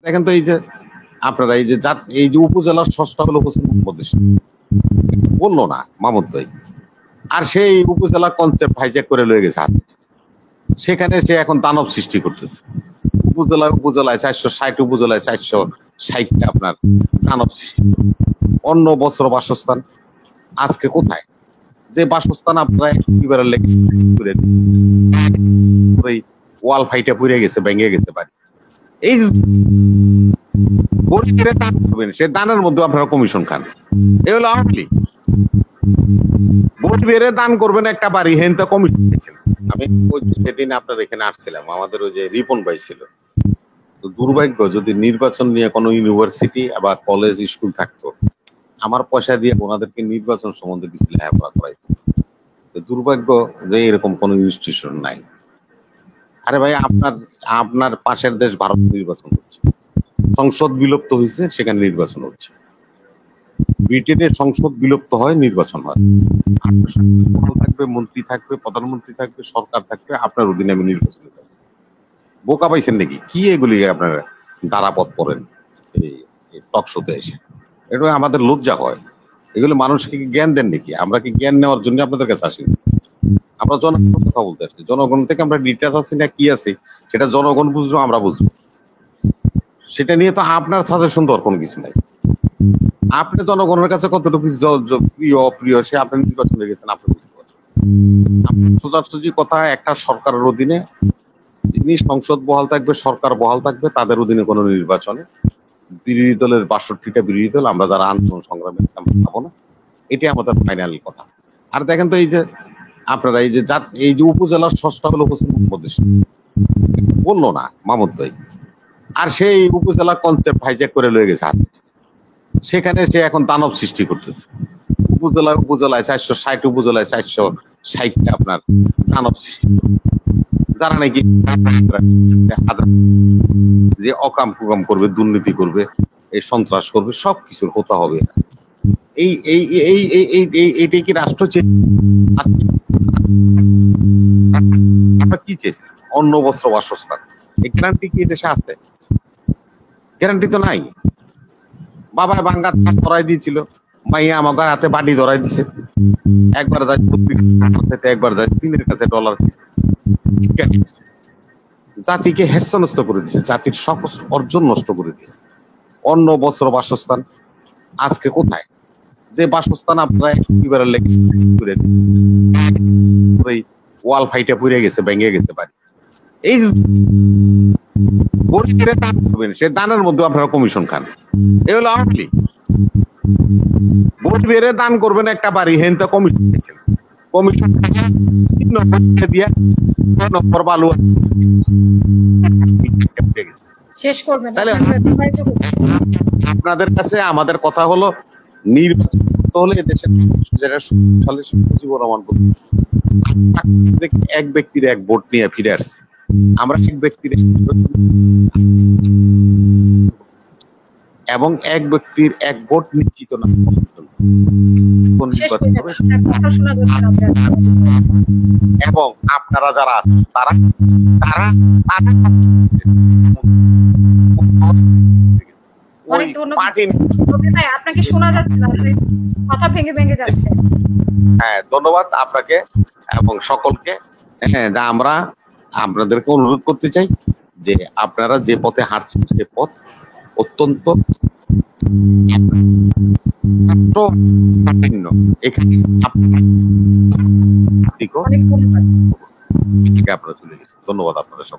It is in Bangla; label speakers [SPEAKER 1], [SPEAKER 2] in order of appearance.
[SPEAKER 1] দেখেন তো এই যে আপনারা এই যে উপজেলার ষষ্ঠ হলো হোসেন মোহাম্মদ বললো না মাহমুদ ভাই, আর সেই উপজেলা কনসেপ্ট হাইজ্যাক করে লয়ে গেছে হাতে। সেখানে সে এখন দানব সৃষ্টি করতেছে। উপজেলায় 460 উপজেলায় 460টা আপনার দানব সৃষ্টি, অন্য বছর বাসস্থান আজকে কোথায়? যে বাসস্থান আপনারা একেবারে ওয়াল ফাইটা পুড়ে গেছে, ভেঙে গেছে বাড়ি। এই গরিবের দান করবেন, সে দানের মধ্যে আপনারা কমিশন খান। এই হলো আওয়ামী লীগ। গরিবের দান করবেন একটা বাড়ি, হেন তো কমিশন দিয়েছেন। আমি সেদিন আপনার এখানে আসছিলাম, আমাদের ওই যে রিপন ভাই ছিল। তো দুর্ভাগ্য যদি নির্বাচন নিয়ে কোনো ইউনিভার্সিটি বা কলেজ স্কুল থাকতো, আমার পয়সা দিয়ে ওনাদেরকে নির্বাচন সম্বন্ধে কিছু লেখাপড়া করাইতো। দুর্ভাগ্য যে এরকম কোন ইনস্টিটিউশন নাই। আরে ভাই, আপনার পাশের দেশ ভারত নির্বাচন হচ্ছে, সংসদ বিলুপ্ত হয়েছে, সেখানে নির্বাচন হচ্ছে। ব্রিটেনের সংসদ বিলুপ্ত হয়, নির্বাচন হয়। থাকবে, মন্ত্রী থাকবে, প্রধানমন্ত্রী থাকবে, সরকার থাকবে, আপনার অধীনে আমি নির্বাচন করব। বোকা পাইছেন নাকি? কি এগুলি আপনারা দাঁড়াপথ করেন এই টক শোতে এসে? এটা আমাদের লজ্জা হয়। এগুলো মানুষকে জ্ঞান দেন নাকি? আমরা কি জ্ঞান নেওয়ার জন্য আপনাদের কাছে আসি? আমরা জনগণের কথা বলতে আসছি। জনগণ থেকে আমরা ডিটেলস আছি না কি আছে সেটা জনগণ বুঝবো, আমরা বুঝবো। সেটা নিয়ে তো আপনার সাজেশন দরকার কোনো কিছু নাই। আপনি জনগণের কাছে কতটুকু প্রিয় অপ্রিয় সে আপনি নির্বাচনে গেছেন, আপনি বুঝতে পারছেন। সোজাসুজি কথা, একটা সরকারের অধীনে যিনি সংসদ বহাল থাকবে, সরকার বহাল থাকবে, তাদের অধীনে কোনো নির্বাচনে বিরোধী দলের 62টা বিরোধী দল আমরা যারা আন্দোলন সংগ্রামে আমরা যাবো না। এটি আমাদের ফাইনাল কথা। আর দেখেন তো এই যে আপনারা এই যে উপজেলার ষষ্ঠ হলো হোসেন মোহাম্মদ বললো না মাহমুদ ভাই, আর সেই উপজেলা কনসেপ্ট হাইজ্যাক করে লয়ে গেছে হাতে। সেখানে সে এখন দানব সৃষ্টি করতেছে। উপজেলায় 460 উপজেলায় 460টা আপনার দানব সৃষ্টি, যারা নাকি যে অকাম কুকাম করবে, দুর্নীতি করবে, এই সন্ত্রাস করবে, সবকিছুর হতে হবে। এই এই এই এই এইটাই কি রাষ্ট্র কি চেয়েছে? অন্য বস্ত্র, বাসস্থান, এই গ্যারান্টি কি দেশে আছে? গ্যারান্টি তো নাই। বাবা বাঙ্গা ধরাই দিয়েছিল, মাইয়া আমার হাতে বাড়ি ধরাই দিছে। একবার যায় একবার যায় চীনের কাছে ডলার। জাতিকে হেস্তনস্ত করে দিয়েছে, জাতির সব অর্জন নষ্ট করে দিয়েছে। অন্য বস্ত্র, বাসস্থান আজকে কোথায়? যে বাসস্থান আপনারা একেবারে ওয়াল ফাইটা পুড়ে গেছে, ভেঙে গেছে বাড়ি। এই গরিবের দান করবেন, সে দানের মধ্যে আপনারা কমিশন খান। এই হলো আওয়ামী লীগ। গরিবের দান করবেন একটা বাড়ি, হেন তো কমিশন দিয়েছেন। কমিশন দিয়ে নম্বর বালু
[SPEAKER 2] শেষ করবেন।
[SPEAKER 1] আপনাদের কাছে আমাদের কথা হলো, নির্বাচন হলে এদেশের এক ব্যক্তির এক ভোট নিয়ে ফিরে আসছে। আমরা এক ব্যক্তির এবং এক ব্যক্তির এক ভোট নিশ্চিত না এবং আপনারা যারা আছেন তারা তারা
[SPEAKER 2] অনেক ধন্যবাদ। আপনাকে শোনা যাচ্ছে না, কথা ভেঙে ভেঙে যাচ্ছে।
[SPEAKER 1] হ্যাঁ, ধন্যবাদ আপনাকে এবং সকলকে। হ্যাঁ, আমরা আপনাদেরকে অনুরোধ করতে চাই যে আপনারা যে পথে হাঁটছেন সে পথ অত্যন্ত এখানে আপনারা চলে গেছেন। ধন্যবাদ আপনাদের সব।